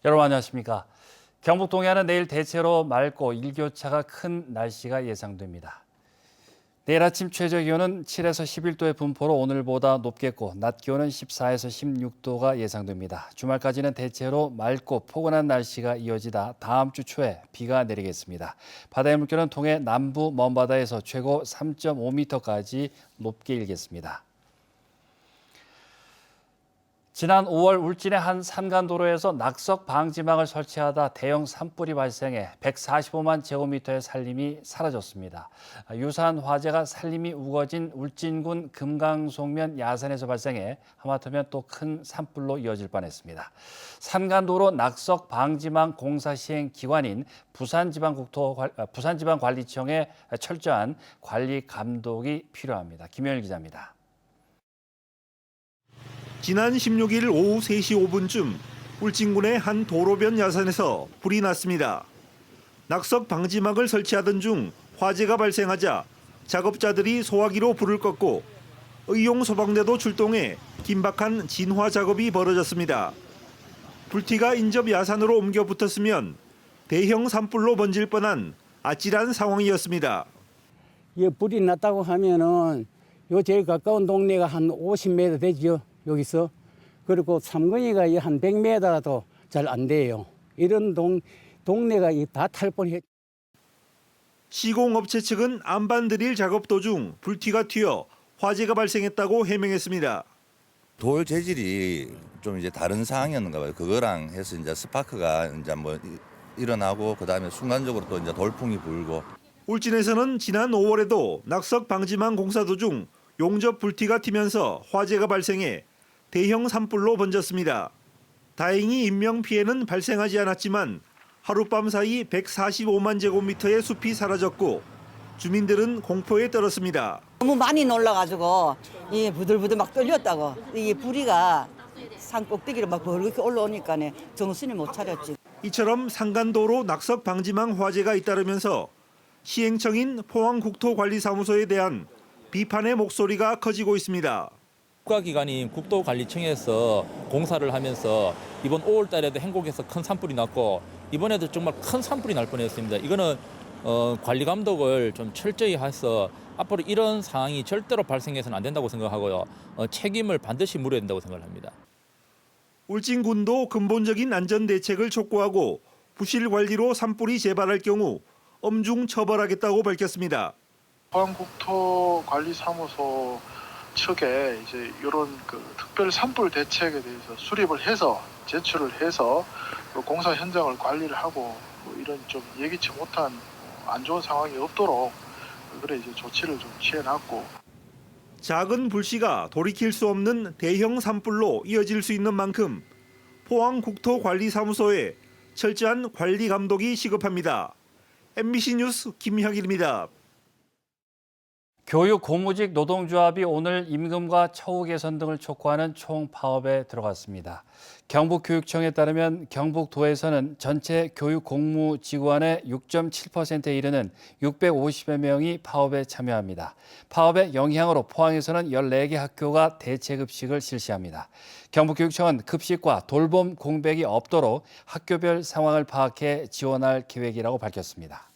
여러분 안녕하십니까? 경북 동해안은 내일 대체로 맑고 일교차가 큰 날씨가 예상됩니다. 내일 아침 최저 기온은 7에서 11도의 분포로 오늘보다 높겠고 낮 기온은 14에서 16도가 예상됩니다. 주말까지는 대체로 맑고 포근한 날씨가 이어지다 다음 주 초에 비가 내리겠습니다. 바다의 물결은 동해 남부 먼바다에서 최고 3.5m까지 높게 일겠습니다. 지난 5월 울진의 한 산간도로에서 낙석 방지망을 설치하다 대형 산불이 발생해 145만 제곱미터의 산림이 사라졌습니다. 유사한 화재가 산림이 우거진 울진군 금강송면 야산에서 발생해 하마터면 또 큰 산불로 이어질 뻔했습니다. 산간도로 낙석 방지망 공사 시행 기관인 부산지방관리청의 철저한 관리 감독이 필요합니다. 김현일 기자입니다. 지난 16일 오후 3시 5분쯤 울진군의 한 도로변 야산에서 불이 났습니다. 낙석 방지막을 설치하던 중 화재가 발생하자 작업자들이 소화기로 불을 껐고 의용 소방대도 출동해 긴박한 진화 작업이 벌어졌습니다. 불티가 인접 야산으로 옮겨 붙었으면 대형 산불로 번질 뻔한 아찔한 상황이었습니다. 이 불이 났다고 하면은 요 제일 가까운 동네가 한 50m 되죠. 여기서. 그리고 삼거리가 한 100m도 잘 안 돼요. 이런 동네가 다 탈 뻔했. 시공업체 측은 안반 드릴 작업 도중 불티가 튀어 화재가 발생했다고 해명했습니다. 돌 재질이 좀 이제 다른 상황이었는가 봐요. 그거랑 해서 이제 스파크가 이제 뭐 일어나고 그다음에 순간적으로 또 이제 돌풍이 불고. 울진에서는 지난 5월에도 낙석 방지망 공사 도중 용접 불티가 튀면서 화재가 발생해 대형 산불로 번졌습니다. 다행히 인명 피해는 발생하지 않았지만 하룻밤 사이 145만 제곱미터의 숲이 사라졌고 주민들은 공포에 떨었습니다. 너무 많이 놀라가지고 이 부들부들 막 떨렸다고. 이게 불이가 산 꼭대기로 막 벌겋게 올라오니까 정신을 못 차렸지. 이처럼 산간도로 낙석 방지망 화재가 잇따르면서 시행청인 포항국토관리사무소에 대한 비판의 목소리가 커지고 있습니다. 국가기관인 국토관리청에서 공사를 하면서 이번 5월 달에도 행곡에서 큰 산불이 났고 이번에도 정말 큰 산불이 날 뻔했습니다. 이거는 관리 감독을 좀 철저히 해서 앞으로 이런 상황이 절대로 발생해서는 안 된다고 생각하고요. 책임을 반드시 물어야 된다고 생각을 합니다. 울진군도 근본적인 안전 대책을 촉구하고 부실 관리로 산불이 재발할 경우 엄중 처벌하겠다고 밝혔습니다. 포항국토관리사무소 측에 이제 이런 특별 산불 대책에 대해서 수립을 해서 제출을 해서 공사 현장을 관리를 하고 이런 좀 예기치 못한 안 좋은 상황이 없도록 그래 이제 조치를 좀 취해놨고. 작은 불씨가 돌이킬 수 없는 대형 산불로 이어질 수 있는 만큼 포항국토관리사무소에 철저한 관리 감독이 시급합니다. MBC 뉴스 김혁일입니다. 교육 고무직 노동조합이 오늘 임금과 처우 개선 등을 촉구하는 총파업에 들어갔습니다. 경북교육청에 따르면 경북도에서는 전체 교육 공무직원의 6.7%에 이르는 650여 명이 파업에 참여합니다. 파업의 영향으로 포항에서는 14개 학교가 대체급식을 실시합니다. 경북교육청은 급식과 돌봄 공백이 없도록 학교별 상황을 파악해 지원할 계획이라고 밝혔습니다.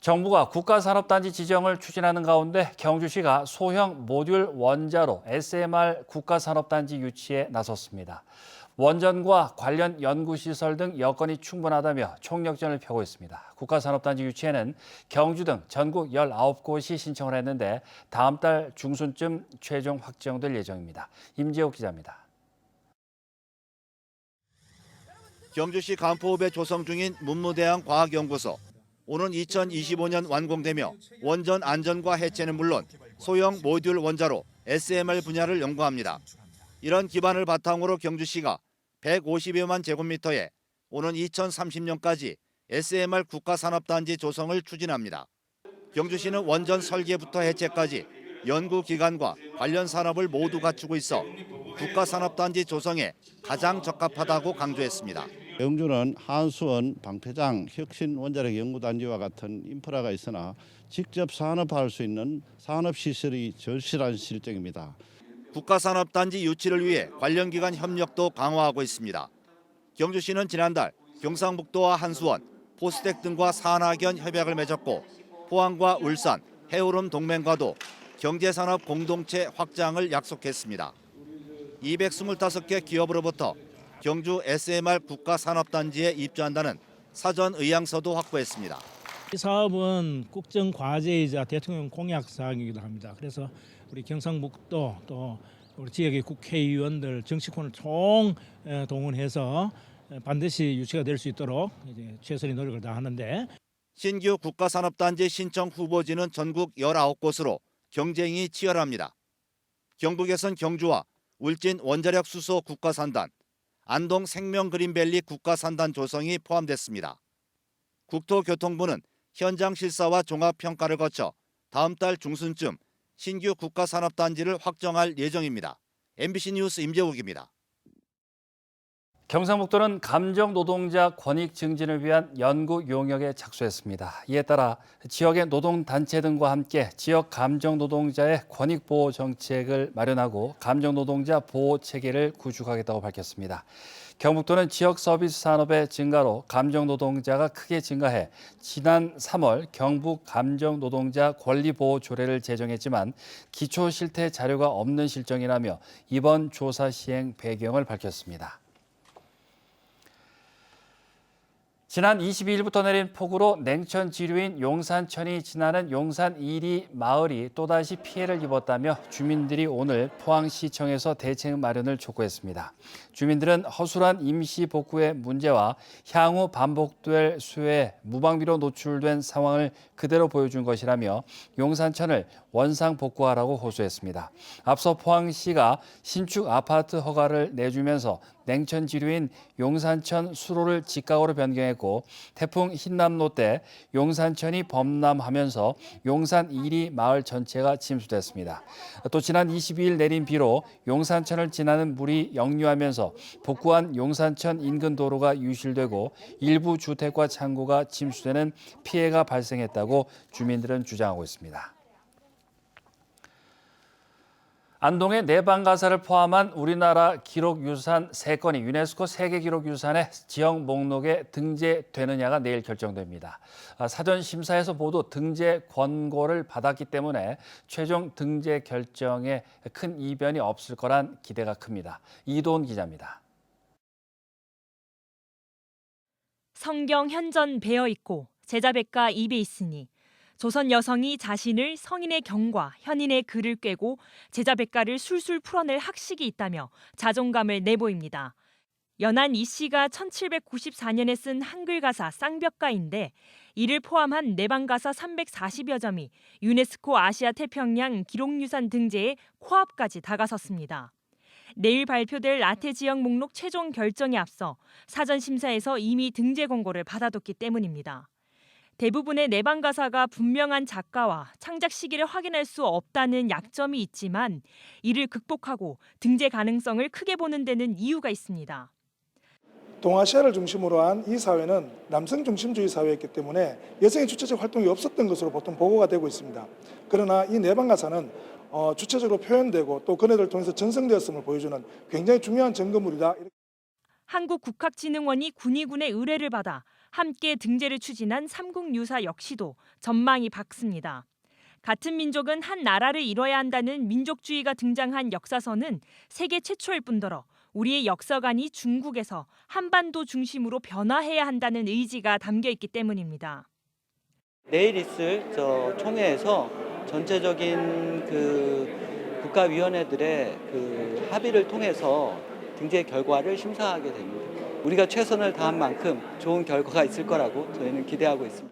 정부가 국가산업단지 지정을 추진하는 가운데 경주시가 소형 모듈 원자로 SMR 국가산업단지 유치에 나섰습니다. 원전과 관련 연구시설 등 여건이 충분하다며 총력전을 펴고 있습니다. 국가산업단지 유치에는 경주 등 전국 19곳이 신청을 했는데 다음 달 중순쯤 최종 확정될 예정입니다. 임재욱 기자입니다. 경주시 간포읍에 조성 중인 문무대항 과학연구소. 오는 2025년 완공되며 원전 안전과 해체는 물론 소형 모듈 원자로 SMR 분야를 연구합니다. 이런 기반을 바탕으로 경주시가 150여만 제곱미터에 오는 2030년까지 SMR 국가산업단지 조성을 추진합니다. 경주시는 원전 설계부터 해체까지 연구기관과 관련 산업을 모두 갖추고 있어 국가산업단지 조성에 가장 적합하다고 강조했습니다. 경주는 한수원, 방패장, 혁신원자력 연구단지와 같은 인프라가 있으나 직접 산업화할 수 있는 산업시설이 절실한 실정입니다. 국가산업단지 유치를 위해 관련 기관 협력도 강화하고 있습니다. 경주시는 지난달 경상북도와 한수원, 포스텍 등과 산학연 협약을 맺었고 포항과 울산, 해오름 동맹과도 경제산업 공동체 확장을 약속했습니다. 225개 기업으로부터 경주 SMR 국가산업단지에 입주한다는 사전 의향서도 확보했습니다. 이 사업은 국정과제이자 대통령 공약 사항이기도 합니다. 그래서 우리 경상북도 또 우리 지역의 국회의원들 정치권을 동원해서 반드시 유치가 될 수 있도록 이제 최선의 노력을 다하는데 신규 국가산업단지 신청 후보지는 전국 19곳으로 경쟁이 치열합니다. 경북에선 경주와 울진 원자력 수소 국가산단, 안동 생명그린밸리 국가산단 조성이 포함됐습니다. 국토교통부는 현장 실사와 종합평가를 거쳐 다음 달 중순쯤 신규 국가산업단지를 확정할 예정입니다. MBC 뉴스 임재욱입니다. 경상북도는 감정 노동자 권익 증진을 위한 연구 용역에 착수했습니다. 이에 따라 지역의 노동단체 등과 함께 지역 감정 노동자의 권익 보호 정책을 마련하고 감정 노동자 보호 체계를 구축하겠다고 밝혔습니다. 경북도는 지역 서비스 산업의 증가로 감정 노동자가 크게 증가해 지난 3월 경북 감정 노동자 권리 보호 조례를 제정했지만 기초 실태 자료가 없는 실정이라며 이번 조사 시행 배경을 밝혔습니다. 지난 22일부터 내린 폭우로 냉천 지류인 용산천이 지나는 용산 1리 마을이 또다시 피해를 입었다며 주민들이 오늘 포항시청에서 대책 마련을 촉구했습니다. 주민들은 허술한 임시 복구의 문제와 향후 반복될 수해 무방비로 노출된 상황을 그대로 보여준 것이라며 용산천을 원상 복구하라고 호소했습니다. 앞서 포항시가 신축 아파트 허가를 내주면서 냉천 지류인 용산천 수로를 직각으로 변경했고 태풍 흰남노 때 용산천이 범람하면서 용산 1리 마을 전체가 침수됐습니다. 또 지난 22일 내린 비로 용산천을 지나는 물이 역류하면서 복구한 용산천 인근 도로가 유실되고 일부 주택과 창고가 침수되는 피해가 발생했다고 주민들은 주장하고 있습니다. 안동의 내방가사를 포함한 우리나라 기록유산 3건이 유네스코 세계기록유산의 지역 목록에 등재되느냐가 내일 결정됩니다. 사전 심사에서 모두 등재 권고를 받았기 때문에 최종 등재 결정에 큰 이변이 없을 거란 기대가 큽니다. 이도훈 기자입니다. 성경 현전 베어 있고 제자백과 입에 있으니 조선 여성이 자신을 성인의 경과, 현인의 글을 꿰고 제자백가를 술술 풀어낼 학식이 있다며 자존감을 내보입니다. 연한 이 씨가 1794년에 쓴 한글 가사 쌍벽가인데 이를 포함한 내방가사 340여 점이 유네스코 아시아 태평양 기록유산 등재에 코앞까지 다가섰습니다. 내일 발표될 아태 지역 목록 최종 결정에 앞서 사전 심사에서 이미 등재 권고를 받아뒀기 때문입니다. 대부분의 내방가사가 분명한 작가와 창작 시기를 확인할 수 없다는 약점이 있지만 이를 극복하고 등재 가능성을 크게 보는 데는 이유가 있습니다. 동아시아를 중심으로 한 이 사회는 남성 중심주의 사회였기 때문에 여성의 주체적 활동이 없었던 것으로 보통 보고가 되고 있습니다. 그러나 이 내방가사는 주체적으로 표현되고 또 그네들 통해서 전승되었음을 보여주는 굉장히 중요한 증거물이다. 한국국학진흥원이 군의군의 의뢰를 받아 함께 등재를 추진한 삼국유사 역시도 전망이 밝습니다. 같은 민족은 한 나라를 이뤄야 한다는 민족주의가 등장한 역사서는 세계 최초일 뿐더러 우리의 역사관이 중국에서 한반도 중심으로 변화해야 한다는 의지가 담겨 있기 때문입니다. 내일 있을 총회에서 전체적인 국가위원회들의 합의를 통해서 등재 결과를 심사하게 됩니다. 우리가 최선을 다한 만큼 좋은 결과가 있을 거라고 저희는 기대하고 있습니다.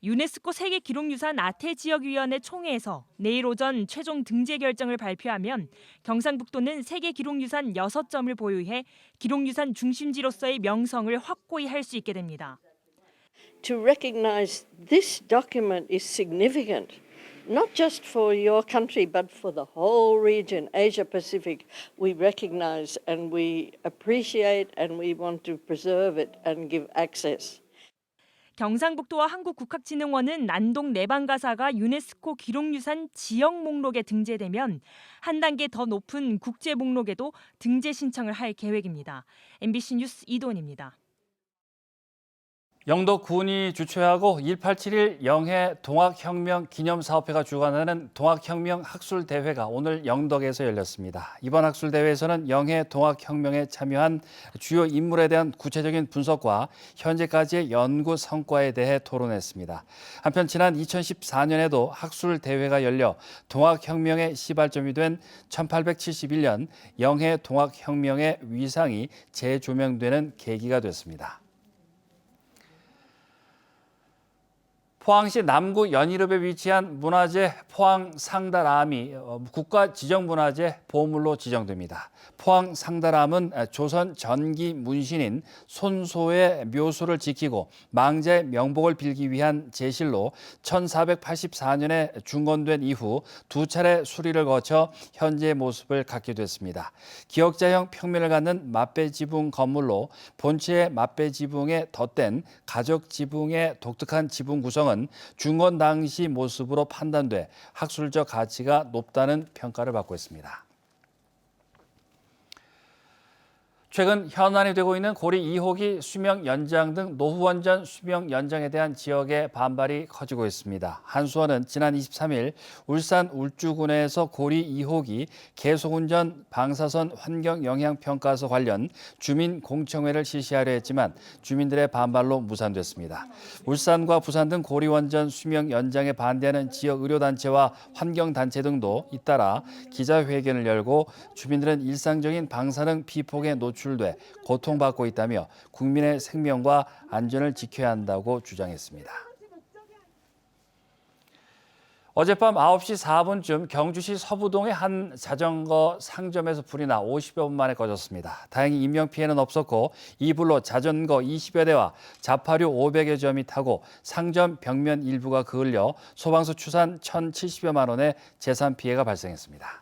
유네스코 세계기록유산 아태지역위원회 총회에서 내일 오전 최종 등재 결정을 발표하면 경상북도는 세계기록유산 6점을 보유해 기록유산 중심지로서의 명성을 확고히 할 수 있게 됩니다. To recognize this document is significant. Not just for your country, but for the whole region, Asia Pacific. We recognize and we appreciate and we want to preserve it and give access. 경상북도와 한국국학진흥원은 난동 내방가사가 유네스코 기록유산 지역 목록에 등재되면 한 단계 더 높은 국제 목록에도 등재 신청을 할 계획입니다. MBC 뉴스 이도은입니다. 영도 군이 주최하고 1871 영해 동학혁명 기념사업회가 주관하는 동학혁명 학술대회가 오늘 영덕에서 열렸습니다. 이번 학술대회에서는 영해 동학혁명에 참여한 주요 인물에 대한 구체적인 분석과 현재까지의 연구 성과에 대해 토론했습니다. 한편 지난 2014년에도 학술대회가 열려 동학혁명의 시발점이 된 1871년 영해 동학혁명의 위상이 재조명되는 계기가 됐습니다. 포항시 남구 연희읍에 위치한 문화재 포항 상다람이 국가지정문화재 보물로 지정됩니다. 포항 상다람은 조선 전기 문신인 손소의 묘소를 지키고 망자의 명복을 빌기 위한 제실로 1484년에 중건된 이후 두 차례 수리를 거쳐 현재의 모습을 갖게 됐습니다. 기역자형 평면을 갖는 맞배지붕 건물로 본체의 맞배지붕에 덧댄 가적지붕의 독특한 지붕 구성은 중건 당시 모습으로 판단돼 학술적 가치가 높다는 평가를 받고 있습니다. 최근 현안이 되고 있는 고리 2호기 수명 연장 등 노후원전 수명 연장에 대한 지역의 반발이 커지고 있습니다. 한수원은 지난 23일 울산 울주군에서 고리 2호기 계속운전 방사선 환경영향평가서 관련 주민공청회를 실시하려 했지만 주민들의 반발로 무산됐습니다. 울산과 부산 등 고리원전 수명 연장에 반대하는 지역 의료단체와 환경단체 등도 잇따라 기자회견을 열고 주민들은 일상적인 방사능 피폭에 노출돼 고통받고 있다며 국민의 생명과 안전을 지켜야 한다고 주장했습니다. 어젯밤 9시 4분쯤 경주시 서부동의 한 자전거 상점에서 불이 나 50여 분 만에 꺼졌습니다. 다행히 인명피해는 없었고 이 불로 자전거 20여 대와 자파류 500여 점이 타고 상점 벽면 일부가 그을려 소방서 추산 1,070여만 원의 재산 피해가 발생했습니다.